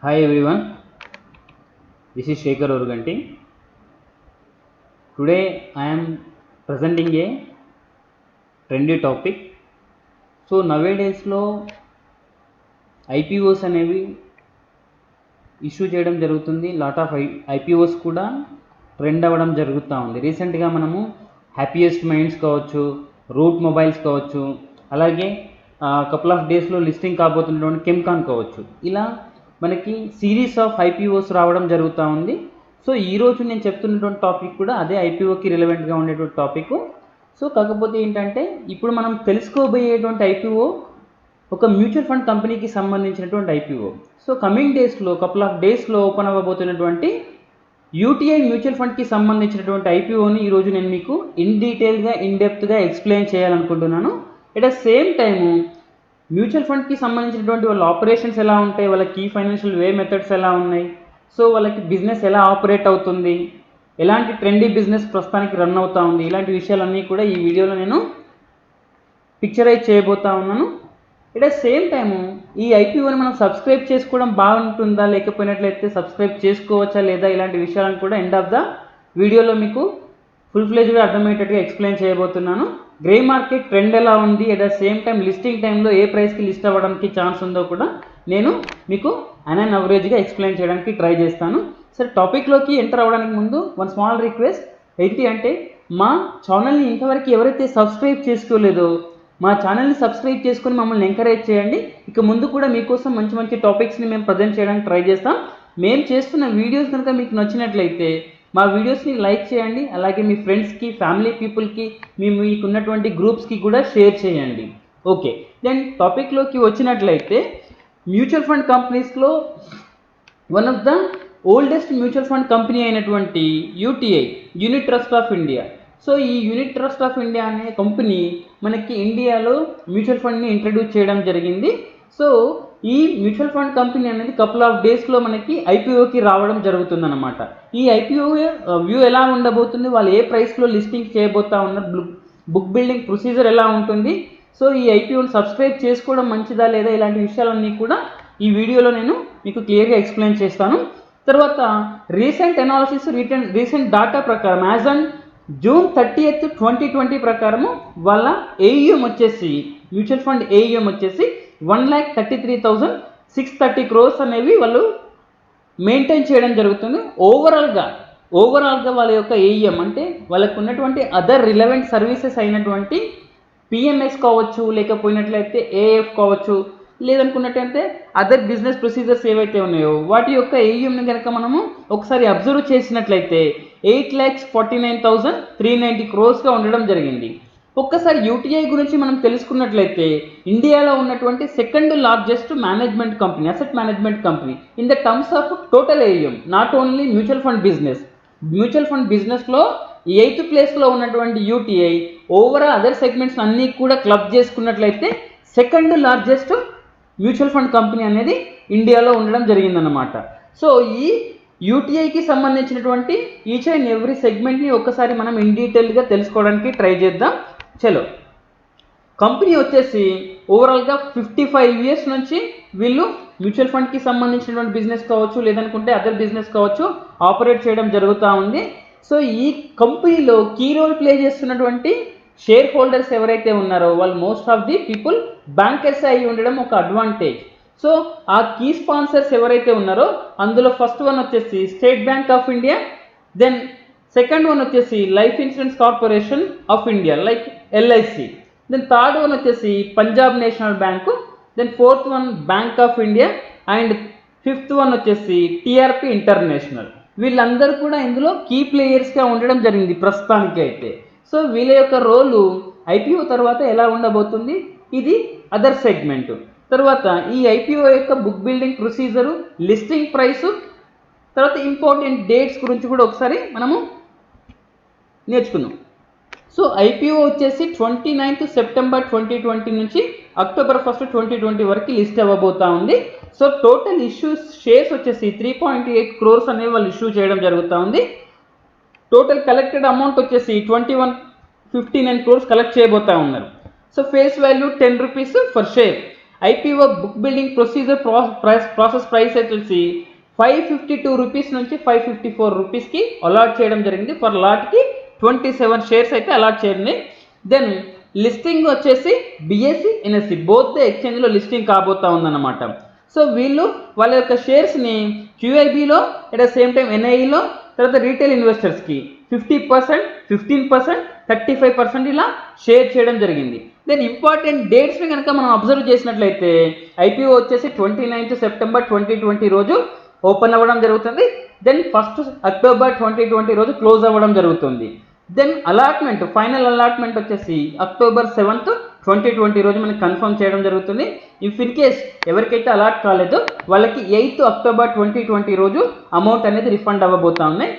Hi everyone, this is Shekhar Oruganti. Today I am presenting a trendy topic. So nowadays లో IPOs అనేవి issue చేయడం జరుగుతుంది. Lot of IPOs కూడా trend అవ్వడం జరుగుతూ ఉంది. రీసెంట్గా మనము హ్యాపీయెస్ట్ మైండ్స్ కావచ్చు, రూట్ మొబైల్స్ కావచ్చు, అలాగే కపుల్ ఆఫ్ డేస్లో లిస్టింగ్ కాబోతున్నటువంటి కెమ్కాన్ కావచ్చు, ఇలా మనకి సిరీస్ ఆఫ్ ఐపీఓస్ రావడం జరుగుతూ ఉంది. సో ఈరోజు నేను చెప్తున్నటువంటి టాపిక్ కూడా అదే ఐపీఓకి రిలవెంట్గా ఉండేటువంటి టాపిక్. సో కాకపోతే ఏంటంటే ఇప్పుడు మనం తెలుసుకోబోయేటువంటి ఐపీఓ ఒక మ్యూచువల్ ఫండ్ కంపెనీకి సంబంధించినటువంటి ఐపీఓ. సో కమింగ్ డేస్లో కపుల్ ఆఫ్ డేస్లో ఓపెన్ అవ్వబోతున్నటువంటి యూటీఐ మ్యూచువల్ ఫండ్కి సంబంధించినటువంటి ఐపీఓని ఈరోజు నేను మీకు డీటెయిల్గా డెప్త్గా ఎక్స్ప్లెయిన్ చేయాలనుకుంటున్నాను. At the same time mutual ఫండ్కి సంబంధించినటువంటి వాళ్ళ ఆపరేషన్స్ ఎలా ఉంటాయి, వాళ్ళ కీ ఫైనాన్షియల్ వే మెథడ్స్ ఎలా ఉన్నాయి, సో వాళ్ళకి బిజినెస్ ఎలా ఆపరేట్ అవుతుంది, ఎలాంటి ట్రెండీ బిజినెస్ ప్రస్తుతానికి రన్ అవుతూ ఉంది, ఇలాంటి విషయాలన్నీ కూడా ఈ వీడియోలో నేను పిక్చరైజ్ చేయబోతా ఉన్నాను. ఎట్ ద సేమ్ టైము ఈ ఐపీఓని మనం సబ్స్క్రైబ్ చేసుకోవడం బాగుంటుందా, లేకపోయినట్లయితే సబ్స్క్రైబ్ చేసుకోవచ్చా లేదా, ఇలాంటి విషయాలను కూడా ఎండ్ ఆఫ్ ద వీడియోలో మీకు ఫుల్ ఫ్లెజ్గా అర్థమయ్యేటట్టుగా ఎక్స్ప్లెయిన్ చేయబోతున్నాను. గ్రే మార్కెట్ ట్రెండ్ ఎలా ఉంది, at the same time listing టైంలో ఏ ప్రైస్కి లిస్ట్ అవ్వడానికి ఛాన్స్ ఉందో కూడా నేను మీకు అన్ అవరేజ్గా ఎక్స్ప్లెయిన్ చేయడానికి ట్రై చేస్తాను. సరే, టాపిక్లోకి ఎంటర్ అవ్వడానికి ముందు వన్ స్మాల్ రిక్వెస్ట్ ఏంటి అంటే, మా ఛానల్ని ఇంతవరకు ఎవరైతే సబ్స్క్రైబ్ చేసుకోలేదో మా ఛానల్ని సబ్స్క్రైబ్ చేసుకొని మమ్మల్ని ఎంకరేజ్ చేయండి. ఇక ముందు కూడా మీకోసం మంచి మంచి టాపిక్స్ని మేము ప్రజెంట్ చేయడానికి ట్రై చేస్తాం. మేము చేస్తున్న వీడియోస్ కనుక మీకు నచ్చినట్లయితే మా వీడియోస్ని లైక్ చేయండి, అలాగే మీ ఫ్రెండ్స్కి, ఫ్యామిలీ పీపుల్కి, మీకున్నటువంటి గ్రూప్స్కి కూడా షేర్ చేయండి. ఓకే, దెన్ టాపిక్లోకి వచ్చినట్లయితే మ్యూచువల్ ఫండ్ కంపెనీస్లో one of the oldest mutual fund company అయినటువంటి UTI, unit trust of India. So ఈ యూనిట్ ట్రస్ట్ ఆఫ్ ఇండియా అనే కంపెనీ మనకి ఇండియాలో మ్యూచువల్ ఫండ్ని ఇంట్రడ్యూస్ చేయడం జరిగింది. సో ఈ మ్యూచువల్ ఫండ్ కంపెనీ అనేది కపుల్ ఆఫ్ డేస్లో మనకి ఐపీఓకి రావడం జరుగుతుందన్నమాట. ఈ ఐపీఓ వ్యూ ఎలా ఉండబోతుంది, వాళ్ళు ఏ ప్రైస్లో లిస్టింగ్ చేయబోతా ఉన్నారు, బుక్ బిల్డింగ్ ప్రొసీజర్ ఎలా ఉంటుంది, సో ఈ ఐపీఓని సబ్స్క్రైబ్ చేసుకోవడం మంచిదా లేదా, ఇలాంటి విషయాలన్నీ కూడా ఈ వీడియోలో నేను మీకు క్లియర్గా ఎక్స్ప్లెయిన్ చేస్తాను. తర్వాత రీసెంట్ అనాలిసిస్, రీసెంట్ డాటా ప్రకారం యాజ్ ఆన్ June 30th, 2020 ప్రకారము వాళ్ళ ఏయుఎం వచ్చేసి, మ్యూచువల్ ఫండ్ ఏయుఎం వచ్చేసి 1,33,630 crores అనేవి వాళ్ళు మెయింటైన్ చేయడం జరుగుతుంది. ఓవరాల్గా వాళ్ళ యొక్క ఏయుఎం అంటే వాళ్ళకు ఉన్నటువంటి అదర్ రిలవెంట్ సర్వీసెస్ అయినటువంటి పిఎంఎస్ కావచ్చు, లేకపోయినట్లయితే ఏఎఫ్ కావచ్చు, లేదనుకున్నట్టయితే అదర్ బిజినెస్ ప్రొసీజర్స్ ఏవైతే ఉన్నాయో వాటి యొక్క ఏయుఎంని కనుక మనము ఒకసారి అబ్జర్వ్ చేసినట్లయితే 8,49,390 crores ఉండడం జరిగింది. ఒక్కసారి యూటీఐ గురించి మనం తెలుసుకున్నట్లయితే ఇండియాలో ఉన్నటువంటి second largest management company, asset management company in the terms of total AUM, not only mutual fund బిజినెస్లో 8th ప్లేస్లో ఉన్నటువంటి యూటీఐ ఓవరాల్ అదర్ సెగ్మెంట్స్ అన్నీ కూడా క్లబ్ చేసుకున్నట్లయితే second largest mutual fund company అనేది ఇండియాలో ఉండడం జరిగిందన్నమాట. సో ఈ యూటీఐకి సంబంధించినటువంటి ఈచ్ అండ్ ఎవ్రీ సెగ్మెంట్ని ఒక్కసారి మనం డీటెయిల్గా తెలుసుకోవడానికి ట్రై చేద్దాం. చలో, కంపెనీ వచ్చేసి ఓవరాల్గా 55 years నుంచి వీళ్ళు మ్యూచువల్ ఫండ్కి సంబంధించినటువంటి బిజినెస్ కావచ్చు, లేదనుకుంటే అదర్ బిజినెస్ కావచ్చు, ఆపరేట్ చేయడం జరుగుతూ ఉంది. సో ఈ కంపెనీలో కీ రోల్ ప్లే చేస్తున్నటువంటి షేర్ హోల్డర్స్ ఎవరైతే ఉన్నారో వాళ్ళు most of the people bankers అయి ఉండడం ఒక అడ్వాంటేజ్. సో ఆ కీ స్పాన్సర్స్ ఎవరైతే ఉన్నారో అందులో ఫస్ట్ వన్ వచ్చేసి State Bank of India, then second one వచ్చేసి Life Insurance Corporation of India like LIC, then third one వచ్చేసి Punjab National Bank, then fourth one Bank of India, and fifth one వచ్చేసి TRP international. వీళ్ళందరూ కూడా ఇందులో key ప్లేయర్స్గా ఉండడం జరిగింది ప్రస్తుతానికి అయితే. సో వీళ్ళ యొక్క రోలు ఐపీఓ తర్వాత ఎలా ఉండబోతుంది, ఇది అదర్ సెగ్మెంట్. తర్వాత ఈ ఐపీఓ యొక్క book building procedure, listing price, తర్వాత ఇంపార్టెంట్ డేట్స్ గురించి కూడా ఒకసారి మనము నేర్చుకుందాం. సో ఐపీఓ వచ్చేసి 29th September 2020 నుంచి October 1st, 2020 వరకు లిస్ట్ అవ్వబోతా ఉంది. సో టోటల్ ఇష్యూస్ షేర్స్ వచ్చేసి 3.8 crores అనేవి వాళ్ళు ఇష్యూ చేయడం జరుగుతూ ఉంది. టోటల్ కలెక్టెడ్ అమౌంట్ వచ్చేసి 2159 crores కలెక్ట్ చేయబోతా ఉన్నారు. So face value 10 rupees for share. IPO book building procedure process price వచ్చేసి 552 రూపీస్ నుంచి 554 రూపీస్కి అలాట్ చేయడం జరిగింది. ఫర్ లాట్కి 27 షేర్స్ అయితే అలాట్ చేయండి. దెన్ లిస్టింగ్ వచ్చేసి బిఎస్సి ఎన్ఎస్సి బోత్ ఎక్స్చేంజ్లో లిస్టింగ్ కాబోతా ఉందన్నమాట. సో వీళ్ళు వాళ్ళ యొక్క షేర్స్ని క్యూఐబీలో అట్ ద సేమ్ టైం ఎన్ఐఈలో తర్వాత రీటైల్ ఇన్వెస్టర్స్కి 50%, 15%, 35% ఇలా షేర్ చేయడం జరిగింది. దెన్ ఇంపార్టెంట్ డేట్స్ని కనుక మనం అబ్జర్వ్ చేసినట్లయితే ఐపీఓ వచ్చేసి 29th సెప్టెంబర్ 2020 రోజు ఓపెన్ అవ్వడం జరుగుతుంది. దెన్ 1st అక్టోబర్ 2020 రోజు క్లోజ్ అవ్వడం జరుగుతుంది. దెన్ అలాట్మెంట్ ఫైనల్ అలాట్మెంట్ వచ్చేసి అక్టోబర్ 7th 2020 రోజు మనకి కన్ఫర్మ్ చేయడం జరుగుతుంది. ఇఫ్ ఇన్ కేస్ ఎవరికైతే అలాట్ కాలేదో వాళ్ళకి 8th అక్టోబర్ 2020 రోజు అమౌంట్ అనేది రిఫండ్ అవ్వబోతా ఉన్నాయి.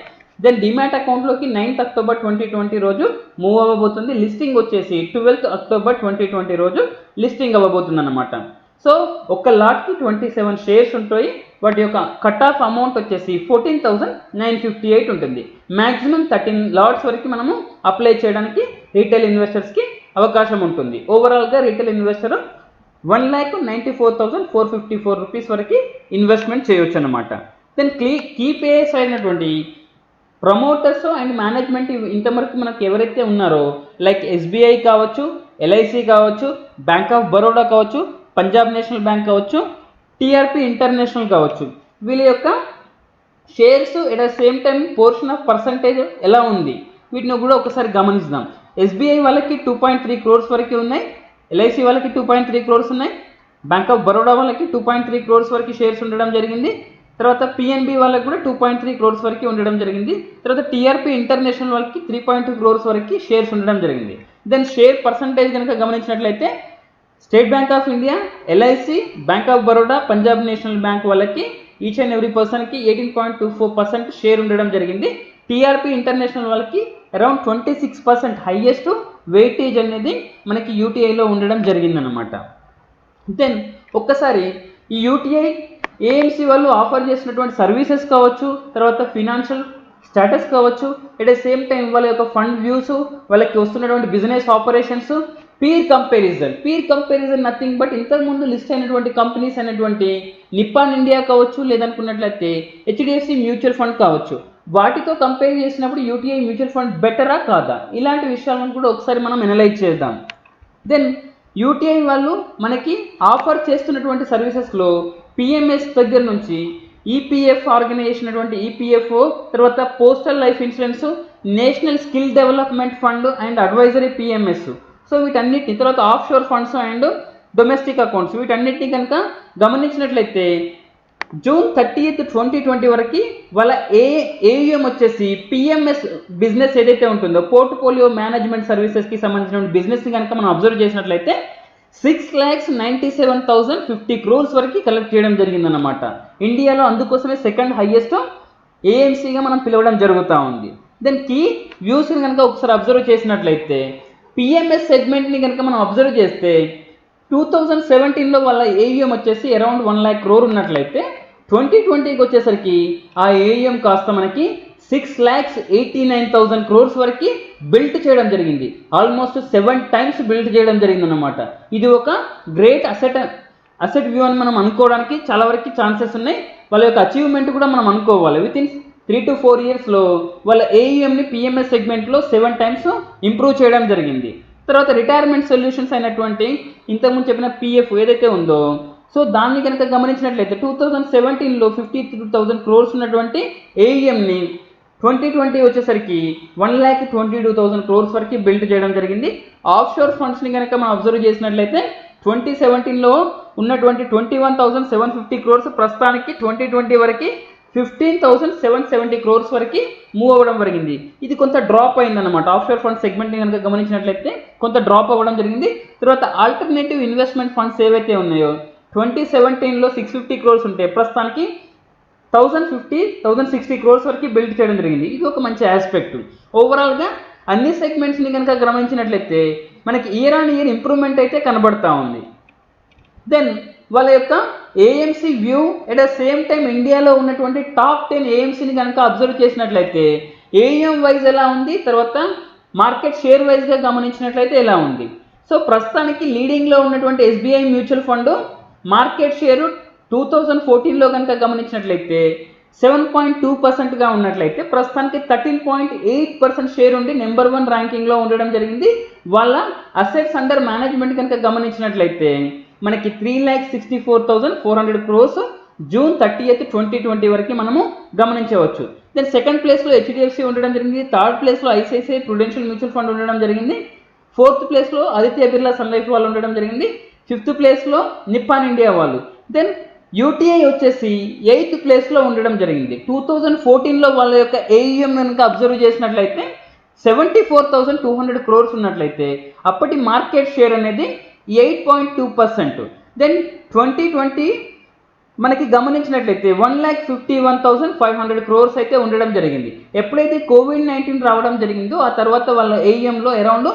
దెన్ డిమాట్ అకౌంట్లోకి 9th అక్టోబర్ 2020 రోజు మూవ్ అవ్వబోతుంది. లిస్టింగ్ వచ్చేసి 12th అక్టోబర్ 2020 రోజు లిస్టింగ్ అవ్వబోతుంది అన్నమాట. సో ఒక లాట్కి 27 షేర్స్ ఉంటాయి. వాటి యొక్క కట్ ఆఫ్ అమౌంట్ వచ్చేసి 14,958 ఉంటుంది. మ్యాక్సిమం 13 లాట్స్ వరకు మనము అప్లై చేయడానికి రీటైల్ ఇన్వెస్టర్స్కి అవకాశం ఉంటుంది. ఓవరాల్గా రీటైల్ ఇన్వెస్టర్ 1,94,454 రూపీస్ వరకు ఇన్వెస్ట్మెంట్ చేయొచ్చు అనమాట. దెన్ కీ పేయర్స్ అయినటువంటి ప్రమోటర్స్ అండ్ మేనేజ్మెంట్ ఇంతవరకు మనకు ఎవరైతే ఉన్నారో లైక్ ఎస్బీఐ కావచ్చు, ఎల్ఐసి కావచ్చు, బ్యాంక్ ఆఫ్ బరోడా కావచ్చు, పంజాబ్ నేషనల్ బ్యాంక్ కావచ్చు, టీఆర్పీ ఇంటర్నేషనల్ కావచ్చు, వీళ్ళ యొక్క shares at the same time portion of percentage ఎలా ఉంది వీటిని కూడా ఒకసారి గమనిద్దాం. ఎస్బీఐ వాళ్ళకి 2.3 crores వరకు ఉన్నాయి, ఎల్ఐసి వాళ్ళకి 2.3 crores ఉన్నాయి, బ్యాంక్ ఆఫ్ బరోడా వాళ్ళకి 2.3 crores వరకు షేర్స్ ఉండడం జరిగింది. తర్వాత పిఎన్బి వాళ్ళకి కూడా 2.3 crores వరకు ఉండడం జరిగింది. తర్వాత టీఆర్పీ ఇంటర్నేషనల్ వాళ్ళకి 3.2 crores వరకు షేర్స్ ఉండడం జరిగింది. దెన్ షేర్ పర్సంటేజ్ కనుక గమనించినట్లయితే state Bank of India, LIC, bank of Baroda, Punjab national bank వాళ్ళకి ఈచ్ అండ్ ఎవ్రీ పర్సన్కి 18.24% షేర్ ఉండడం జరిగింది. టీఆర్పీ ఇంటర్నేషనల్ వాళ్ళకి అరౌండ్ 26% హైయెస్ట్ వెయిటేజ్ అనేది మనకి యూటీఐలో ఉండడం జరిగిందనమాట. దెన్ ఒక్కసారి ఈ యూటీఐ ఏఎంసీ వాళ్ళు ఆఫర్ చేసినటువంటి సర్వీసెస్ కావచ్చు, తర్వాత ఫినాన్షియల్ స్టేటస్ కావచ్చు, ఎట్ ద సేమ్ టైం వాళ్ళ యొక్క ఫండ్ వ్యూస్, వాళ్ళకి వస్తున్నటువంటి business operations, peer comparison nothing but ఇంతకుముందు లిస్ట్ అయినటువంటి కంపెనీస్ అయినటువంటి నిప్పాన్ ఇండియా కావచ్చు, లేదనుకున్నట్లయితే హెచ్డిఎఫ్సి మ్యూచువల్ ఫండ్ కావచ్చు, వాటితో కంపేర్ చేసినప్పుడు యూటీఐ మ్యూచువల్ ఫండ్ బెటరా కాదా, ఇలాంటి విషయాలను కూడా ఒకసారి మనం ఎనలైజ్ చేద్దాం. దెన్ యూటీఐ వాళ్ళు మనకి ఆఫర్ చేస్తున్నటువంటి సర్వీసెస్లో పిఎంఎస్ దగ్గర నుంచి ఈపీఎఫ్ ఆర్గనైజేషన్ అటువంటి ఈపీఎఫ్ఓ, తర్వాత postal life insurance, national skill development fund and advisory PMS, so వీటన్నిటిని, తర్వాత of sure funds and domestic accounts, వీటన్నిటిని కనుక గమనించినట్లయితే June 30th 2020 వరకు వాళ్ళ ఏయుఎం వచ్చేసి పిఎంఎస్ బిజినెస్ ఏదైతే ఉంటుందో పోర్ట్ఫోలియో మేనేజ్మెంట్ సర్వీసెస్కి సంబంధించిన బిజినెస్ని కనుక మనం అబ్జర్వ్ చేసినట్లయితే 6,97,050 crores వరకు కలెక్ట్ చేయడం జరిగిందన్నమాట. ఇండియాలో అందుకోసమే సెకండ్ హైయెస్ట్ ఏఎంసీగా మనం పిలవడం జరుగుతూ ఉంది. దెన్ కీ వ్యూస్ని కనుక ఒకసారి అబ్జర్వ్ చేసినట్లయితే పిఎంఎస్ సెగ్మెంట్ని కనుక మనం అబ్జర్వ్ చేస్తే 2017లో వాళ్ళ ఏయుఎం వచ్చేసి అరౌండ్ 1 lakh crore ఉన్నట్లయితే 2020కి వచ్చేసరికి ఆ ఏయుఎం కాస్త మనకి 6,89,000 crores వరకు బిల్ట్ చేయడం జరిగింది. ఆల్మోస్ట్ 7 times బిల్ట్ చేయడం జరిగింది అన్నమాట. ఇది ఒక గ్రేట్ అసెట్ వ్యూ అని మనం అనుకోవడానికి చాలా వరకు ఛాన్సెస్ ఉన్నాయి. వాళ్ళ యొక్క అచీవ్మెంట్ కూడా మనం అనుకోవాలి. విత్ ఇన్ 3 to 4 yearsలో వాళ్ళ ఏయుఎంని పిఎంఎస్ సెగ్మెంట్లో 7 times ఇంప్రూవ్ చేయడం జరిగింది. తర్వాత రిటైర్మెంట్ సొల్యూషన్స్ అయినటువంటి ఇంతకుముందు చెప్పిన పిఎఫ్ ఏదైతే ఉందో, సో దాన్ని కనుక గమనించినట్లయితే 2017లో 52,000 crores ఉన్నటువంటి ఏయుఎంని 2020 వచ్చేసరికి 1,22,000 crores వరకు బిల్డ్ చేయడం జరిగింది. ఆఫ్ షోర్ ఫండ్స్ని కనుక మనం అబ్జర్వ్ చేసినట్లయితే 2017లో ఉన్నటువంటి 21,750 crores ప్రస్తుతానికి 2020 వరకు 15,770 crores వరకు మూవ్ అవ్వడం జరిగింది. ఇది కొంత డ్రాప్ అయిందన్నమాట. ఆఫ్షోర్ ఫండ్ సెగ్మెంట్ని కనుక గమనించినట్లయితే కొంత డ్రాప్ అవ్వడం జరిగింది. తర్వాత ఆల్టర్నేటివ్ ఇన్వెస్ట్మెంట్ ఫండ్స్ ఏవైతే ఉన్నాయో 2017లో 650 crores ఉంటే ప్రస్తుతానికి 1,060 crores వరకు బిల్డ్ చేయడం జరిగింది. ఇది ఒక మంచి ఆస్పెక్ట్. ఓవరాల్గా అన్ని సెగ్మెంట్స్ని కనుక గమనించినట్లయితే మనకి ఇయర్ ఆన్ ఇయర్ ఇంప్రూవ్మెంట్ అయితే కనబడతా ఉంది. దెన్ వాళ్ళ యొక్క AMC view at the same time ఇండియాలో ఉన్నటువంటి టాప్ 10 ఏఎంసీని కనుక అబ్జర్వ్ చేసినట్లయితే ఏఎం వైజ్ ఎలా ఉంది, తర్వాత మార్కెట్ షేర్ వైజ్గా గమనించినట్లయితే ఎలా ఉంది. సో ప్రస్తుతానికి లీడింగ్లో ఉన్నటువంటి SBI mutual fund market share 2014లో కనుక గమనించినట్లయితే 7.2%గా ఉన్నట్లయితే ప్రస్తుతానికి 13.8% షేర్ ఉండి నెంబర్ 1 ర్యాంకింగ్లో ఉండడం జరిగింది. వాళ్ళ అసెట్స్ అండర్ మేనేజ్మెంట్ కనుక గమనించినట్లయితే మనకి 3,64,400 crores June 30th, 2020 వరకు మనము గమనించవచ్చు. దెన్ సెకండ్ ప్లేస్లో హెచ్డిఎఫ్సి ఉండడం జరిగింది. థర్డ్ ప్లేస్లో ఐసిఐసిఐ ప్రుడెన్షియల్ మ్యూచువల్ ఫండ్ ఉండడం జరిగింది. ఫోర్త్ ప్లేస్లో ఆదిత్య బిర్లా సన్ లైఫ్ వాళ్ళు ఉండడం జరిగింది. ఫిఫ్త్ ప్లేస్లో నిప్పాన్ ఇండియా వాళ్ళు. దెన్ యూటీఐ వచ్చేసి 8th ప్లేస్లో ఉండడం జరిగింది. 2014లో వాళ్ళ యొక్క ఏఈఎం కనుక అబ్జర్వ్ చేసినట్లయితే 74,200 crores ఉన్నట్లయితే అప్పటి మార్కెట్ షేర్ అనేది 8.2%. దెన్ 2020 మనకి గమనించినట్లయితే 1,51,500 crores అయితే ఉండడం జరిగింది. ఎప్పుడైతే COVID-19 రావడం జరిగిందో ఆ తర్వాత వాళ్ళ ఏఈఎంలో అరౌండ్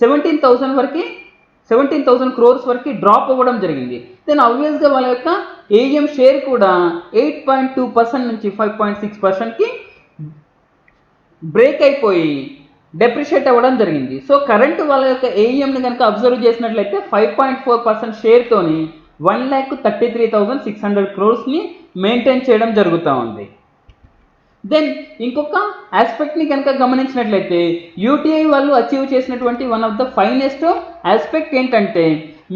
17,000 crores వరకు డ్రాప్ అవ్వడం జరిగింది. దెన్ ఆబ్వియస్గా వాళ్ళ యొక్క ఏఈఎం షేర్ కూడా 8.2% నుంచి 5.6%కి బ్రేక్ అయిపోయి డెప్రిషియేట్ అవ్వడం జరిగింది. సో కరెంట్ వాళ్ళ యొక్క ఏఈఎంని కనుక అబ్జర్వ్ చేసినట్లయితే 5.4% షేర్తోని 1,33,600 crores మెయింటైన్ చేయడం జరుగుతూ ఉంది. దెన్ ఇంకొక ఆస్పెక్ట్ని కనుక గమనించినట్లయితే యూటీఐ వాళ్ళు అచీవ్ చేసినటువంటి one of the finest aspect ఏంటంటే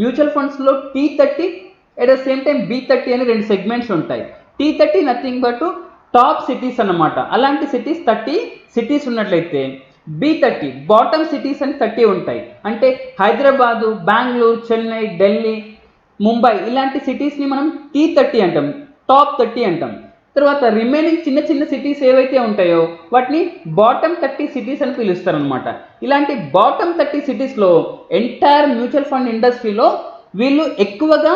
మ్యూచువల్ ఫండ్స్లో T30 at the same time B30 అని 2 సెగ్మెంట్స్ ఉంటాయి. T30 nothing but top cities అన్నమాట. అలాంటి సిటీస్ 30 సిటీస్ ఉన్నట్లయితే B30 బాటమ్ సిటీస్ అని 30 ఉంటాయి. అంటే హైదరాబాదు, బెంగళూరు, చెన్నై, ఢిల్లీ, ముంబై ఇలాంటి సిటీస్ని మనం T30 అంటాం, టాప్ 30 అంటాం. తర్వాత రిమైనింగ్ చిన్న చిన్న సిటీస్ ఏవైతే ఉంటాయో వాటిని బాటమ్ 30 సిటీస్ అని పిలుస్తారనమాట. ఇలాంటి బాటమ్ 30 సిటీస్లో ఎంటైర్ మ్యూచువల్ ఫండ్ ఇండస్ట్రీలో వీళ్ళు ఎక్కువగా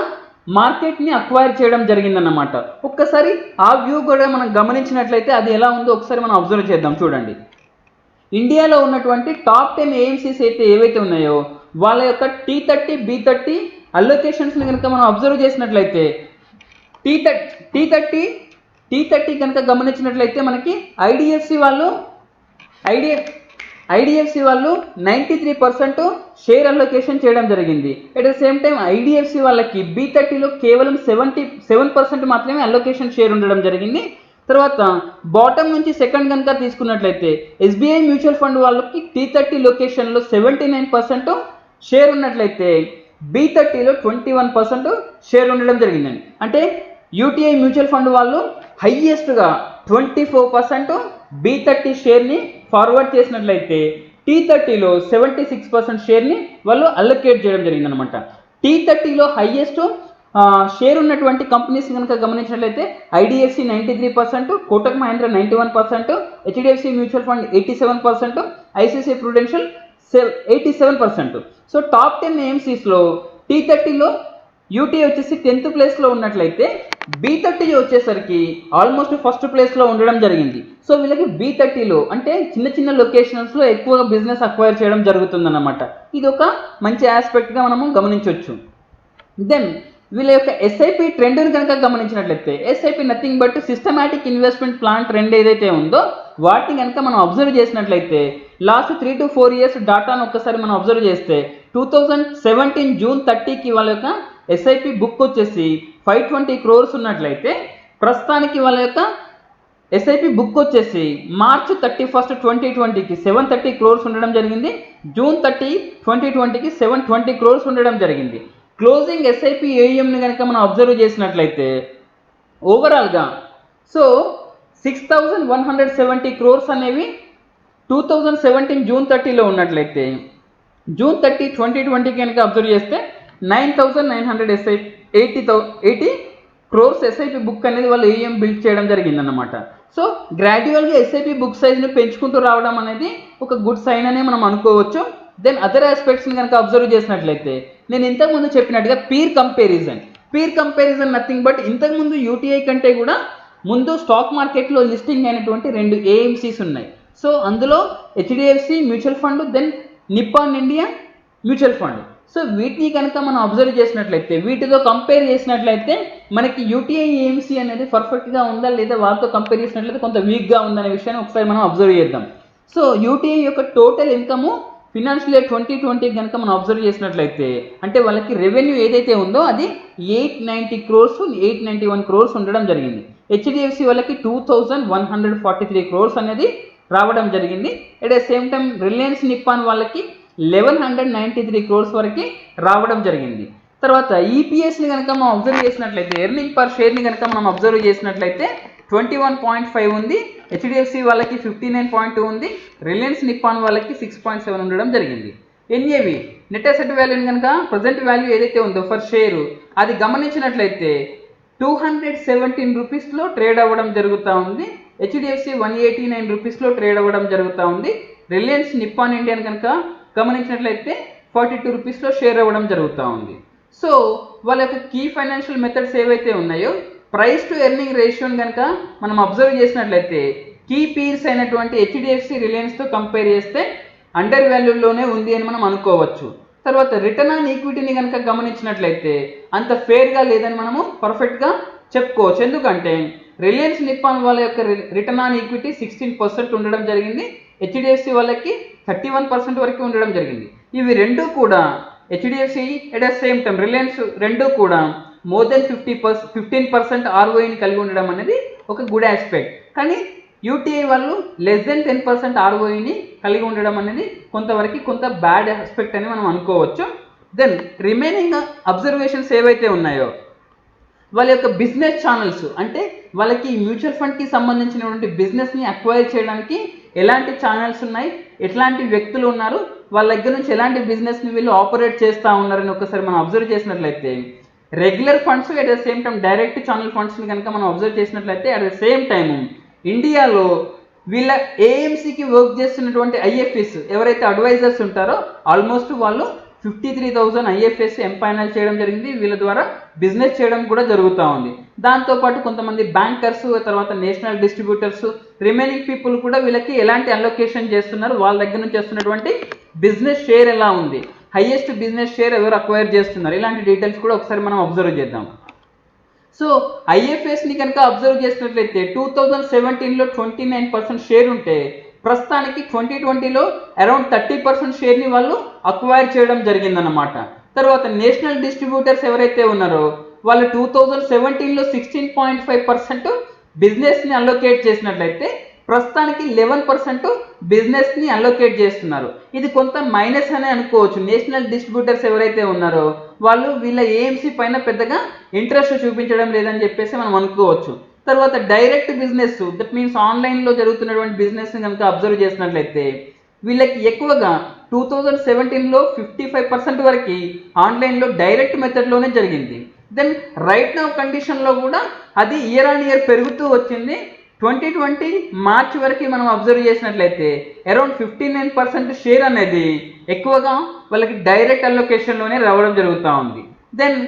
మార్కెట్ని అక్వైర్ చేయడం జరిగిందన్నమాట. ఒక్కసారి ఆ వ్యూ కూడా మనం గమనించినట్లయితే అది ఎలా ఉందో ఒకసారి మనం అబ్జర్వ్ చేద్దాం. చూడండి, ఇండియాలో ఉన్నటువంటి టాప్ 10 ఏఎంసీస్ అయితే ఏవైతే ఉన్నాయో వాళ్ళ యొక్క T30, B30 అలొకేషన్స్ని కనుక మనం అబ్జర్వ్ చేసినట్లయితే T30 కనుక గమనించినట్లయితే మనకి ఐడిఎఫ్సి వాళ్ళు 93% షేర్ అలొకేషన్ చేయడం జరిగింది. At the same time IDFC వాళ్ళకి B30లో కేవలం 77% మాత్రమే అలొకేషన్ షేర్ ఉండడం జరిగింది. తర్వాత బాటమ్ నుంచి సెకండ్ కనుక తీసుకున్నట్లయితే ఎస్బీఐ మ్యూచువల్ ఫండ్ వాళ్ళకి T30 లొకేషన్లో 79% షేర్ ఉన్నట్లయితే B30లో 21% షేర్ ఉండడం జరిగిందండి. అంటే యూటీఐ మ్యూచువల్ ఫండ్ వాళ్ళు హైయెస్ట్గా 24% B30 షేర్ని ఫార్వర్డ్ చేసినట్లయితే T30లో 76% షేర్ని వాళ్ళు అలొకేట్ చేయడం జరిగిందనమాట. T30లో హైయెస్ట్ షేర్ ఉన్నటువంటి కంపెనీస్ కనుక గమనించినట్లయితే IDFC 93%, Kotak Mahindra 91%, HDFC mutual fund 87%, ICICI Prudential 87%. So top 10 ఏఎంసీస్లో T30లో యూటీఐ వచ్చేసి 10th ప్లేస్లో ఉన్నట్లయితే B30 వచ్చేసరికి ఆల్మోస్ట్ ఫస్ట్ ప్లేస్లో ఉండడం జరిగింది. సో వీళ్ళకి B30లో అంటే చిన్న చిన్న లొకేషన్స్లో ఎక్కువగా బిజినెస్ అక్వైర్ చేయడం జరుగుతుందన్నమాట. ఇది ఒక మంచి ఆస్పెక్ట్గా మనము గమనించవచ్చు. దెన్ వీళ్ళ యొక్క ఎస్ఐపి ట్రెండ్ని కనుక గమనించినట్లయితే SIP nothing but systematic investment plan trend ఏదైతే ఉందో వాటిని కనుక మనం అబ్జర్వ్ చేసినట్లయితే లాస్ట్ 3 to 4 years డాటాను ఒక్కసారి మనం అబ్జర్వ్ చేస్తే 2017 June 30కి వాళ్ళ యొక్క ఎస్ఐపి బుక్ వచ్చేసి 520 crores ఉన్నట్లయితే ప్రస్తుతానికి వాళ్ళ యొక్క ఎస్ఐపి బుక్ వచ్చేసి March 31st, 2020కి 730 crores ఉండడం జరిగింది. June 30, 2020కి 720 crores ఉండడం జరిగింది. క్లోజింగ్ ఎస్ఐపి ఏఈఎంని కనుక మనం అబ్జర్వ్ చేసినట్లయితే ఓవరాల్గా సో 6,170 crores అనేవి 2017 June 30లో ఉన్నట్లయితే June 30, 2020 కనుక అబ్జర్వ్ చేస్తే 9,980 crores ఎస్ఐపి బుక్ అనేది వాళ్ళు ఏఎం బిల్డ్ చేయడం జరిగిందన్నమాట. సో గ్రాడ్యువల్గా ఎస్ఐపి బుక్ సైజ్ని పెంచుకుంటూ రావడం అనేది ఒక గుడ్ సైన్ అనే మనం అనుకోవచ్చు. దెన్ అదర్ ఆస్పెక్ట్స్ని కనుక అబ్జర్వ్ చేసినట్లయితే నేను ఇంతకుముందు చెప్పినట్టుగా పీర్ కంపారిజన్ నథింగ్ బట్ ఇంతకుముందు యూటీఐ కంటే కూడా ముందు స్టాక్ మార్కెట్లో లిస్టింగ్ అయినటువంటి 2 ఏఎంసీస్ ఉన్నాయి. సో అందులో HDFC mutual fund, then Nippon India mutual fund. So వీటిని కనుక మనం అబ్జర్వ్ చేసినట్లయితే వీటితో కంపేర్ చేసినట్లయితే మనకి యూటీఐ ఏఎంసీ అనేది పర్ఫెక్ట్గా ఉందా లేదా వాళ్ళతో కంపేర్ చేసినట్లయితే కొంత వీక్గా ఉందనే విషయాన్ని ఒకసారి మనం అబ్జర్వ్ చేద్దాం. సో యూటీఐ యొక్క టోటల్ ఇన్కమ్ ఫినాన్షియల్ ఇయర్ 2020 కనుక మనం అబ్జర్వ్ చేసినట్లయితే అంటే వాళ్ళకి రెవెన్యూ ఏదైతే ఉందో అది 890 క్రోర్స్ 891 క్రోర్స్ ఉండడం జరిగింది. హెచ్డిఎఫ్సి వాళ్ళకి 2143 క్రోర్స్ అనేది రావడం జరిగింది. At the same time Reliance Nippon వాళ్ళకి 1193 క్రోర్స్ వరకు రావడం జరిగింది. తర్వాత ఈపీఎస్ని కనుక మనం అబ్జర్వ్ చేసినట్లయితే ఎర్నింగ్ పర్ షేర్ని కనుక మనం అబ్జర్వ్ చేసినట్లయితే 21.5 ఉంది, హెచ్డిఎఫ్సి వాళ్ళకి 59.2 ఉంది, రిలయన్స్ నిప్పాన్ వాళ్ళకి 6.7 ఉండడం జరిగింది. ఎన్ఏవి నెట్ అసెట్ వాల్యూని కనుక ప్రజెంట్ వాల్యూ ఏదైతే ఉందో ఫర్ షేరు అది గమనించినట్లయితే 217 రూపీస్లో ట్రేడ్ అవ్వడం జరుగుతూ ఉంది. హెచ్డిఎఫ్సి 189 రూపీస్లో ట్రేడ్ అవ్వడం జరుగుతూ ఉంది. రిలయన్స్ నిప్పాన్ ఇండియన్ కనుక గమనించినట్లయితే 42 రూపీస్లో షేర్ అవ్వడం జరుగుతూ ఉంది. సో వాళ్ళ యొక్క కీ ఫైనాన్షియల్ మెథడ్స్ ఏవైతే ఉన్నాయో ప్రైస్ టు ఎర్నింగ్ రేషియోని కనుక మనం అబ్జర్వ్ చేసినట్లయితే కీ పీర్స్ అయినటువంటి హెచ్డిఎఫ్సి రిలయన్స్తో కంపేర్ చేస్తే అండర్ వాల్యూలోనే ఉంది అని మనం అనుకోవచ్చు. తర్వాత రిటర్న్ ఆన్ ఈక్విటీని కనుక గమనించినట్లయితే అంత ఫేర్గా లేదని మనము పర్ఫెక్ట్గా చెప్పుకోవచ్చు. ఎందుకంటే రిలయన్స్ నిప్పాన్ వాళ్ళ యొక్క రిటర్న్ ఆన్ ఈక్విటీ 16% ఉండడం జరిగింది, హెచ్డిఎఫ్సి వాళ్ళకి 31% వరకు ఉండడం జరిగింది. ఇవి రెండు కూడా HDFC at the same time Reliance రెండు కూడా మోర్ దెన్ 15% ఆర్ఓఐని కలిగి ఉండడం అనేది ఒక గుడ్ ఆస్పెక్ట్. కానీ యూటీఐ వాళ్ళు లెస్ దెన్ 10% ఆర్ఓఐని కలిగి ఉండడం అనేది కొంత బ్యాడ్ ఆస్పెక్ట్ అని మనం అనుకోవచ్చు. దెన్ రిమైనింగ్ అబ్జర్వేషన్స్ ఏవైతే ఉన్నాయో వాళ్ళ యొక్క బిజినెస్ ఛానల్స్ అంటే వాళ్ళకి మ్యూచువల్ ఫండ్కి సంబంధించినటువంటి బిజినెస్ని అక్వైర్ చేయడానికి ఎలాంటి ఛానల్స్ ఉన్నాయి, ఎట్లాంటి వ్యక్తులు ఉన్నారు, వాళ్ళ దగ్గర నుంచి ఎలాంటి బిజినెస్ని వీళ్ళు ఆపరేట్ చేస్తూ ఉన్నారని ఒకసారి మనం అబ్జర్వ్ చేసినట్లయితే regular funds at the same time direct channel ఫండ్స్ని కనుక మనం అబ్జర్వ్ చేసినట్లయితే అట్ ద సేమ్ టైం ఇండియాలో వీళ్ళ ఏఎంసీకి వర్క్ చేస్తున్నటువంటి ఐఎఫ్ఎస్ ఎవరైతే అడ్వైజర్స్ ఉంటారో ఆల్మోస్ట్ వాళ్ళు 53,000 ఐఎఫ్ఎస్ ఎంపైనల్ చేయడం జరిగింది. వీళ్ళ ద్వారా బిజినెస్ చేయడం కూడా జరుగుతూ ఉంది. దాంతోపాటు కొంతమంది బ్యాంకర్స్, తర్వాత నేషనల్ డిస్ట్రిబ్యూటర్స్, రిమైనింగ్ పీపుల్ కూడా వీళ్ళకి ఎలాంటి అలొకేషన్ చేస్తున్నారు, వాళ్ళ దగ్గర నుంచి వస్తున్నటువంటి బిజినెస్ షేర్ ఎలా ఉంది, హైయెస్ట్ బిజినెస్ షేర్ ఎవరు అక్వైర్ చేస్తున్నారు, ఇలాంటి డీటెయిల్స్ కూడా ఒకసారి మనం అబ్జర్వ్ చేద్దాం. సో ఐఎఫ్ఎస్ని కనుక అబ్జర్వ్ చేసినట్లయితే 2017లో 29% షేర్ ఉంటే ప్రస్తుతానికి 2020లో అరౌండ్ 30% షేర్ని వాళ్ళు అక్వైర్ చేయడం జరిగిందన్నమాట. తర్వాత నేషనల్ డిస్ట్రిబ్యూటర్స్ ఎవరైతే ఉన్నారో వాళ్ళు 2017లో 16.5% బిజినెస్ని అలొకేట్ చేసినట్లయితే ప్రస్తుతానికి 11% బిజినెస్ని అలొకేట్ చేస్తున్నారు. ఇది కొంత మైనస్ అనే అనుకోవచ్చు. నేషనల్ డిస్ట్రిబ్యూటర్స్ ఎవరైతే ఉన్నారో వాళ్ళు వీళ్ళ ఏఎంసీ పైన పెద్దగా ఇంట్రెస్ట్ చూపించడం లేదని చెప్పేసి మనం అనుకోవచ్చు. తర్వాత డైరెక్ట్ బిజినెస్ దట్ మీన్స్ ఆన్లైన్లో జరుగుతున్నటువంటి బిజినెస్ని కనుక అబ్జర్వ్ చేసినట్లయితే వీళ్ళకి ఎక్కువగా 2017లో 55% వరకు ఆన్లైన్లో డైరెక్ట్ మెథడ్లోనే జరిగింది. దెన్ రైట్ నౌ కండిషన్లో కూడా అది ఇయర్ ఆన్ ఇయర్ పెరుగుతూ వచ్చింది. 2020 మార్చ్ వరకు మనం అబ్జర్వ్ చేసినట్లయితే అరౌండ్ 59% షేర్ అనేది ఎక్కువగా వాళ్ళకి డైరెక్ట్ అలొకేషన్లోనే రావడం జరుగుతూ ఉంది. దెన్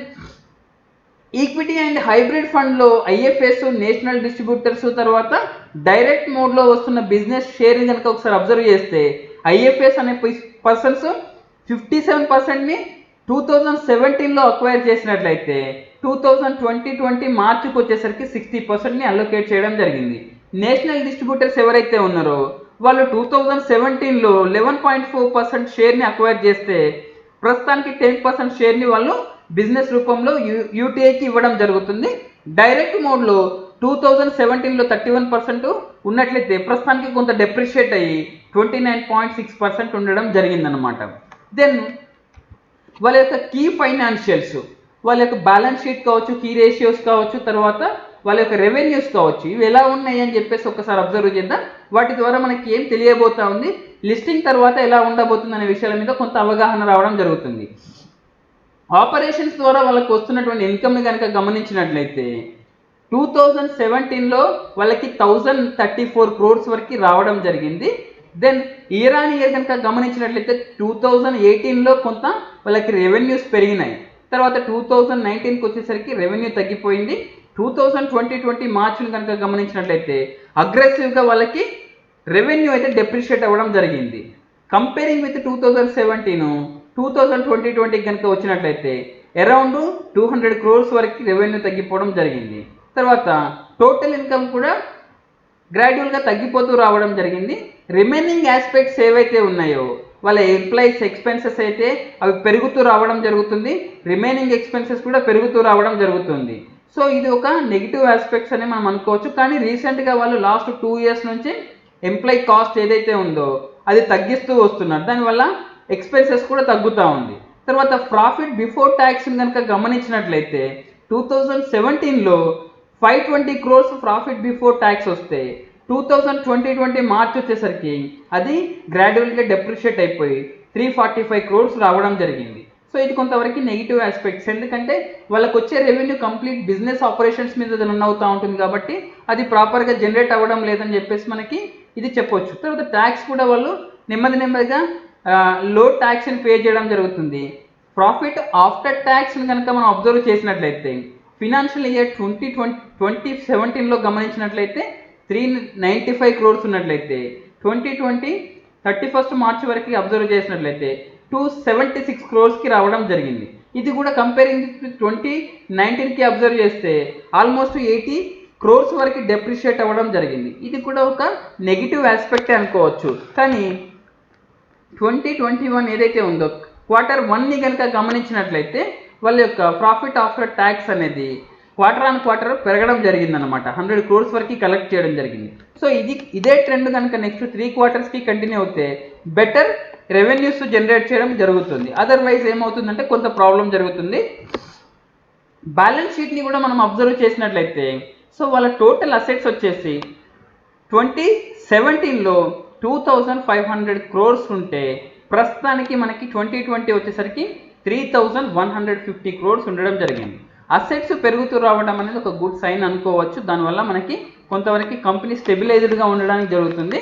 ఈక్విటీ అండ్ హైబ్రిడ్ ఫండ్లో ఐఎఫ్ఎస్, నేషనల్ డిస్ట్రిబ్యూటర్స్, తర్వాత డైరెక్ట్ మోడ్లో వస్తున్న బిజినెస్ షేర్ కనుక ఒకసారి అబ్జర్వ్ చేస్తే ఐఎఫ్ఎస్ అనే పర్సన్స్ 57%ని 2017లో అక్వైర్ చేసినట్లయితే 2020 మార్చికి వచ్చేసరికి 60%ని అలొకేట్ చేయడం జరిగింది. నేషనల్ డిస్ట్రిబ్యూటర్స్ ఎవరైతే ఉన్నారో వాళ్ళు 2017లో 11.4% షేర్ని అక్వైర్ చేస్తే ప్రస్తుతానికి 10% షేర్ని వాళ్ళు బిజినెస్ రూపంలో యూటీఐకి ఇవ్వడం జరుగుతుంది. డైరెక్ట్ మోడ్లో 2017లో 31% ఉన్నట్లయితే ప్రస్తుతానికి కొంత డెప్రిషియేట్ అయ్యి 29.6% ఉండడం జరిగిందనమాట. దెన్ వాళ్ళ యొక్క కీ ఫైనాన్షియల్స్, వాళ్ళ యొక్క బ్యాలెన్స్ షీట్ కావచ్చు, కీ రేషియోస్ కావచ్చు, తర్వాత వాళ్ళ యొక్క రెవెన్యూస్ కావచ్చు, ఇవి ఎలా ఉన్నాయి అని చెప్పేసి ఒకసారి అబ్జర్వ్ చేద్దాం. వాటి ద్వారా మనకి ఏం తెలియబోతా ఉంది, లిస్టింగ్ తర్వాత ఎలా ఉండబోతుంది అనే విషయాల మీద కొంత అవగాహన రావడం జరుగుతుంది. ఆపరేషన్స్ ద్వారా వాళ్ళకి వస్తున్నటువంటి ఇన్కమ్ని కనుక గమనించినట్లయితే 2017లో వాళ్ళకి 1034 crores వరకు రావడం జరిగింది. దెన్ ఇయర్ ఆన్ ఇయర్ కనుక గమనించినట్లయితే 2018లో కొంత వాళ్ళకి రెవెన్యూస్ పెరిగినాయి. తర్వాత 2019కి వచ్చేసరికి రెవెన్యూ తగ్గిపోయింది. 2020 మార్చిని కనుక గమనించినట్లయితే అగ్రెసివ్గా వాళ్ళకి రెవెన్యూ అయితే డెప్రిషియేట్ అవ్వడం జరిగింది. కంపేరింగ్ విత్ 2020 కనుక వచ్చినట్లయితే అరౌండ్ 200 crores వరకు రెవెన్యూ తగ్గిపోవడం జరిగింది. తర్వాత టోటల్ ఇన్కమ్ కూడా గ్రాడ్యువల్గా తగ్గిపోతూ రావడం జరిగింది. రిమైనింగ్ ఆస్పెక్ట్స్ ఏవైతే ఉన్నాయో వాళ్ళ ఎంప్లాయీస్ ఎక్స్పెన్సెస్ అయితే అవి పెరుగుతూ రావడం జరుగుతుంది, రిమైనింగ్ ఎక్స్పెన్సెస్ కూడా పెరుగుతూ రావడం జరుగుతుంది. సో ఇది ఒక నెగిటివ్ ఆస్పెక్ట్స్ అని మనం అనుకోవచ్చు. కానీ రీసెంట్గా వాళ్ళు లాస్ట్ 2 years నుంచి ఎంప్లాయీ కాస్ట్ ఏదైతే ఉందో అది తగ్గిస్తూ వస్తున్నారు, దానివల్ల ఎక్స్పెన్సెస్ కూడా తగ్గుతూ ఉంది. తర్వాత ప్రాఫిట్ బిఫోర్ ట్యాక్స్ కనుక గమనించినట్లయితే 2017లో 520 crores ప్రాఫిట్ బిఫోర్ ట్యాక్స్ వస్తే 2020 మార్చ్ వచ్చేసరికి అది గ్రాడ్యువల్గా డెప్రిషియేట్ అయిపోయి 345 crores రావడం జరిగింది. సో ఇది కొంతవరకు నెగిటివ్ ఆస్పెక్ట్స్, ఎందుకంటే వాళ్ళకి వచ్చే రెవెన్యూ కంప్లీట్ బిజినెస్ ఆపరేషన్స్ మీద రన్ అవుతూ ఉంటుంది కాబట్టి అది ప్రాపర్గా జనరేట్ అవ్వడం లేదని చెప్పేసి మనకి ఇది చెప్పొచ్చు. తర్వాత ట్యాక్స్ కూడా వాళ్ళు నెమ్మదిగా లో ట్యాక్స్ని పే చేయడం జరుగుతుంది. ప్రాఫిట్ ఆఫ్టర్ ట్యాక్స్ని కనుక మనం అబ్జర్వ్ చేసినట్లయితే ఫినాన్షియల్ ఇయర్ 2017లో గమనించినట్లయితే 395 crores ఉన్నట్లయితే 2020 31st మార్చ్ వరకు అబ్జర్వ్ చేసినట్లయితే 276 crores రావడం జరిగింది. ఇది కూడా కంపేరింగ్ 2019కి అబ్జర్వ్ చేస్తే ఆల్మోస్ట్ 80 crores వరకు డెప్రిషియేట్ అవ్వడం జరిగింది. ఇది కూడా ఒక నెగిటివ్ ఆస్పెక్టే అనుకోవచ్చు. కానీ 2021 ఏదైతే ఉందో Q1ని కనుక గమనించినట్లయితే వాళ్ళ యొక్క ప్రాఫిట్ ఆఫ్టర్ ట్యాక్స్ అనేది క్వార్టర్ పెరగడం జరిగిందనమాట. 100 crores వరకు కలెక్ట్ చేయడం జరిగింది. సో ఇదే ట్రెండ్ కనుక నెక్స్ట్ 3 quartersకి కంటిన్యూ అవుతే బెటర్ రెవెన్యూస్ జనరేట్ చేయడం జరుగుతుంది. అదర్వైజ్ ఏమవుతుందంటే కొంత ప్రాబ్లం జరుగుతుంది. బ్యాలెన్స్ షీట్ని కూడా మనం అబ్జర్వ్ చేసినట్లయితే సో వాళ్ళ టోటల్ అసెట్స్ వచ్చేసి 2017లో 2500 crores ఉంటే ప్రస్తుతానికి మనకి 2020 వచ్చేసరికి 3150 crores ఉండడం జరిగింది. అసెట్స్ పెరుగుతూ రావడం అనేది ఒక గుడ్ సైన్ అనుకోవచ్చు. దానివల్ల మనకి కొంతవరకు కంపెనీ స్టెబిలైజ్డ్గా ఉండడానికి జరుగుతుంది.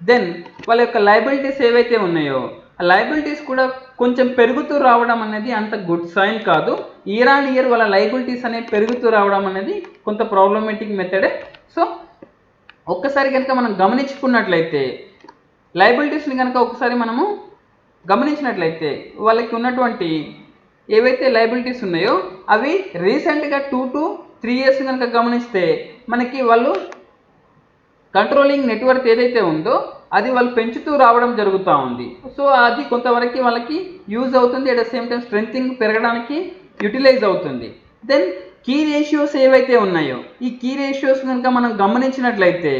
దెన్ వాళ్ళ యొక్క లయబిలిటీస్ ఏవైతే ఉన్నాయో ఆ లయబిలిటీస్ కూడా కొంచెం పెరుగుతూ రావడం అనేది అంత గుడ్ సైన్ కాదు. ఇయర్ ఆన్ ఇయర్ వాళ్ళ లయబిలిటీస్ అనేవి పెరుగుతూ రావడం అనేది కొంత ప్రాబ్లమేటిక్ మెథడే. సో ఒక్కసారి కనుక మనం గమనించుకున్నట్లయితే లయబిలిటీస్ని కనుక ఒకసారి మనము గమనించినట్లయితే వాళ్ళకి ఉన్నటువంటి ఏవైతే లయబిలిటీస్ ఉన్నాయో అవి రీసెంట్గా 2 to 3 years కనుక గమనిస్తే మనకి వాళ్ళు కంట్రోలింగ్ నెట్వర్క్ ఏదైతే ఉందో అది వాళ్ళు పెంచుతూ రావడం జరుగుతూ ఉంది. సో అది కొంతవరకు వాళ్ళకి యూజ్ అవుతుంది, అట్ ద సేమ్ టైం స్ట్రెంగ్తింగ్ పెరగడానికి యూటిలైజ్ అవుతుంది. దెన్ కీ రేషియోస్ ఏవైతే ఉన్నాయో ఈ కీ రేషియోస్ కనుక మనం గమనించినట్లయితే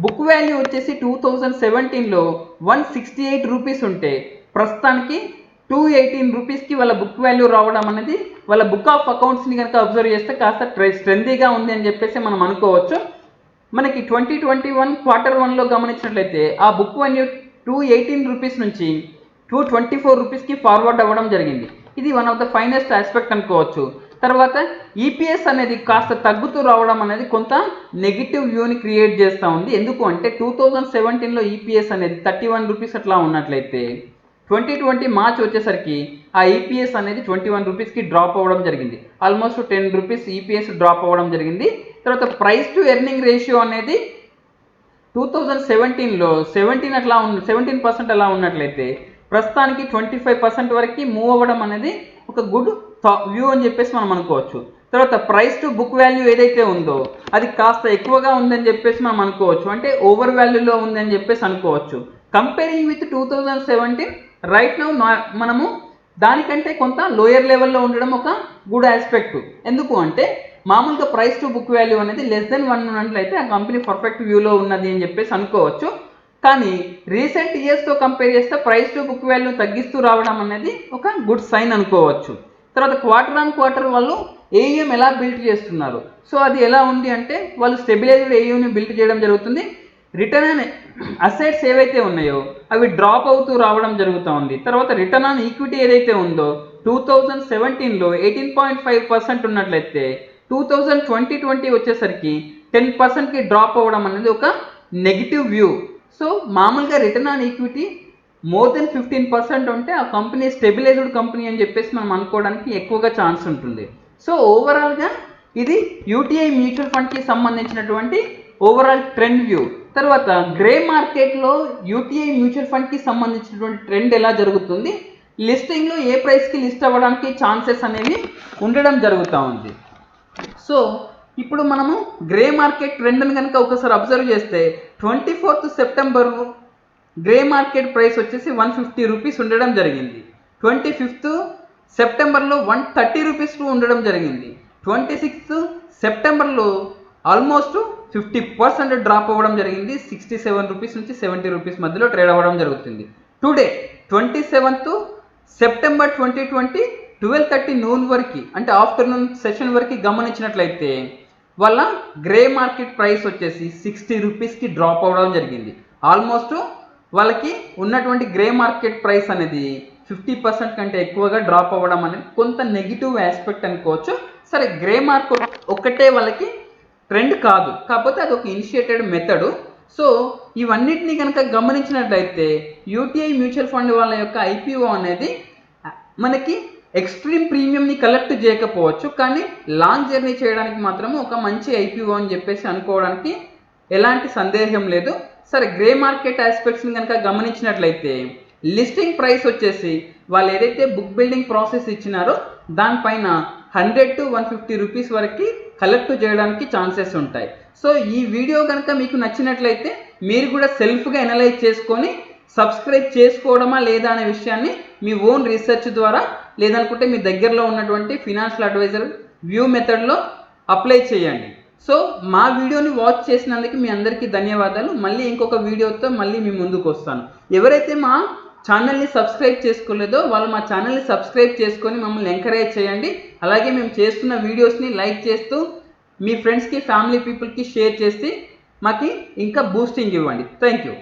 బుక్ వాల్యూ వచ్చేసి 2017లో 168 rupees ఉంటే ప్రస్తుతానికి 218 rupeesకి వాళ్ళ బుక్ వాల్యూ రావడం అనేది వాళ్ళ బుక్ ఆఫ్ అకౌంట్స్ని కనుక అబ్జర్వ్ చేస్తే కాస్త స్ట్రెందీగా ఉంది అని చెప్పేసి మనం అనుకోవచ్చు. మనకి 2021 Q1లో గమనించినట్లయితే ఆ బుక్ వాల్యూ 218 rupees నుంచి 224 rupeesకి ఫార్వర్డ్ అవ్వడం జరిగింది. ఇది one of the finest aspect అనుకోవచ్చు. తర్వాత ఈపీఎస్ అనేది కాస్త తగ్గుతూ రావడం అనేది కొంత నెగిటివ్ వ్యూని క్రియేట్ చేస్తూ ఉంది. ఎందుకు అంటే 2017లో ఈపీఎస్ అనేది 31 rupees అట్లా ఉన్నట్లయితే 2020 మార్చ్ వచ్చేసరికి ఆ ఈపీఎస్ అనేది 21 rupeesకి డ్రాప్ అవ్వడం జరిగింది. ఆల్మోస్ట్ 10 rupees ఈపీఎస్ డ్రాప్ అవ్వడం జరిగింది. తర్వాత ప్రైస్ టు ఎర్నింగ్ రేషియో అనేది 2017లో 17% అలా ఉన్నట్లయితే ప్రస్తుతానికి 25% వరకు మూవ్ అవ్వడం అనేది ఒక గుడ్ వ్యూ అని చెప్పేసి మనం అనుకోవచ్చు. తర్వాత ప్రైస్ టు బుక్ వాల్యూ ఏదైతే ఉందో అది కాస్త ఎక్కువగా ఉందని చెప్పేసి మనం అనుకోవచ్చు, అంటే ఓవర్ వాల్యూలో ఉందని చెప్పేసి అనుకోవచ్చు. కంపేరింగ్ విత్ 2017 రైట్ నౌ మనము దానికంటే కొంత లోయర్ లెవెల్లో ఉండడం ఒక గుడ్ ఆస్పెక్ట్. ఎందుకు అంటే మామూలుగా ప్రైస్ టు బుక్ వాల్యూ అనేది <1 ఉన్నట్లయితే ఆ కంపెనీ పర్ఫెక్ట్ వ్యూలో ఉన్నది అని చెప్పేసి అనుకోవచ్చు. కానీ రీసెంట్ ఇయర్స్తో కంపేర్ చేస్తే ప్రైస్ టు బుక్ వాల్యూ తగ్గిస్తూ రావడం అనేది ఒక గుడ్ సైన్ అనుకోవచ్చు. తర్వాత క్వార్టర్ వాళ్ళు ఏయుఎం ఎలా బిల్డ్ చేస్తున్నారు, సో అది ఎలా ఉంది అంటే వాళ్ళు స్టెబిలైజ్డ్ ఏయుని బిల్డ్ చేయడం జరుగుతుంది. రిటర్న్ ఆన్ అసెట్స్ ఏవైతే ఉన్నాయో అవి డ్రాప్ అవుతూ రావడం జరుగుతూ ఉంది. తర్వాత రిటర్న్ ఆన్ ఈక్విటీ ఏదైతే ఉందో 2017లో 18.5% ఉన్నట్లయితే 2020 వచ్చేసరికి 10%కి డ్రాప్ అవ్వడం అనేది ఒక నెగిటివ్ వ్యూ. సో మామూలుగా return on equity more than 15% ఉంటే ఆ కంపెనీ స్టెబిలైజ్డ్ కంపెనీ అని చెప్పేసి మనం అనుకోవడానికి ఎక్కువగా ఛాన్స్ ఉంటుంది. సో ఓవరాల్గా ఇది యూటీఐ మ్యూచువల్ ఫండ్కి సంబంధించినటువంటి ఓవరాల్ ట్రెండ్ వ్యూ. తర్వాత గ్రే మార్కెట్లో యూటీఐ మ్యూచువల్ ఫండ్కి సంబంధించినటువంటి ట్రెండ్ ఎలా జరుగుతుంది, లిస్టింగ్లో ఏ ప్రైస్కి లిస్ట్ అవ్వడానికి ఛాన్సెస్ అనేవి ఉండడం జరుగుతూ ఉంది. సో ఇప్పుడు మనము గ్రే మార్కెట్ ట్రెండ్ని కనుక ఒకసారి అబ్జర్వ్ చేస్తే 24th September grey market price వచ్చేసి 150 రూపీస్ ఉండడం జరిగింది. 25th సెప్టెంబర్లో 130 రూపీస్ ఉండడం జరిగింది. 26th సెప్టెంబర్లో ఆల్మోస్ట్ 50% డ్రాప్ అవ్వడం జరిగింది. 67 రూపీస్ నుంచి 70 రూపీస్ మధ్యలో ట్రేడ్ అవ్వడం జరుగుతుంది. టుడే 27th సెప్టెంబర్ 2020 12:30 నూన్ వరకు, అంటే ఆఫ్టర్నూన్ సెషన్ వరకు గమనించినట్లయితే వాళ్ళ గ్రే మార్కెట్ ప్రైస్ వచ్చేసి 60 రూపీస్కి డ్రాప్ అవ్వడం జరిగింది. ఆల్మోస్ట్ వాళ్ళకి ఉన్నటువంటి గ్రే మార్కెట్ ప్రైస్ అనేది 50% కంటే ఎక్కువగా డ్రాప్ అవ్వడం అనేది కొంత నెగిటివ్ ఆస్పెక్ట్ అనుకోవచ్చు. సరే, గ్రే మార్కెట్ ఒక్కటే వాళ్ళకి ట్రెండ్ కాదు, కాకపోతే అది ఒక ఇనిషియేటెడ్ మెథడు. సో ఇవన్నిటిని కనుక గమనించినట్లయితే యూటీఐ మ్యూచువల్ ఫండ్ వాళ్ళ యొక్క ఐపీఓ అనేది మనకి ఎక్స్ట్రీమ్ ప్రీమియంని కలెక్ట్ చేయకపోవచ్చు, కానీ లాంగ్ జర్నీ చేయడానికి మాత్రం ఒక మంచి ఐపీఓ అని చెప్పేసి అనుకోవడానికి ఎలాంటి సందేహం లేదు. సరే, గ్రే మార్కెట్ ఆస్పెక్ట్స్ని కనుక గమనించినట్లయితే లిస్టింగ్ ప్రైస్ వచ్చేసి వాళ్ళు ఏదైతే బుక్ బిల్డింగ్ ప్రాసెస్ ఇచ్చినారో దానిపైన 100 to 150 రూపీస్ వరకు కలెక్ట్ చేయడానికి ఛాన్సెస్ ఉంటాయి. సో ఈ వీడియో కనుక మీకు నచ్చినట్లయితే మీరు కూడా సెల్ఫ్గా అనలైజ్ చేసుకొని సబ్స్క్రైబ్ చేసుకోవడమా లేదా అనే విషయాన్ని మీ ఓన్ రీసెర్చ్ ద్వారా, లేదనుకుంటే మీ దగ్గరలో ఉన్నటువంటి ఫినాన్షియల్ అడ్వైజర్ వ్యూ మెథడ్లో అప్లై చేయండి. సో మా వీడియోని వాచ్ చేసినందుకు మీ అందరికీ ధన్యవాదాలు. మళ్ళీ ఇంకొక వీడియోతో మళ్ళీ మీ ముందుకు వస్తాను. ఎవరైతే మా ఛానల్ని సబ్స్క్రైబ్ చేసుకోలేదో వాళ్ళు మా ఛానల్ని సబ్స్క్రైబ్ చేసుకొని మమ్మల్ని ఎంకరేజ్ చేయండి. అలాగే మేము చేస్తున్న వీడియోస్ని లైక్ చేస్తూ మీ ఫ్రెండ్స్కి, ఫ్యామిలీ పీపుల్కి షేర్ చేసి మాకు ఇంకా బూస్టింగ్ ఇవ్వండి. Thank you.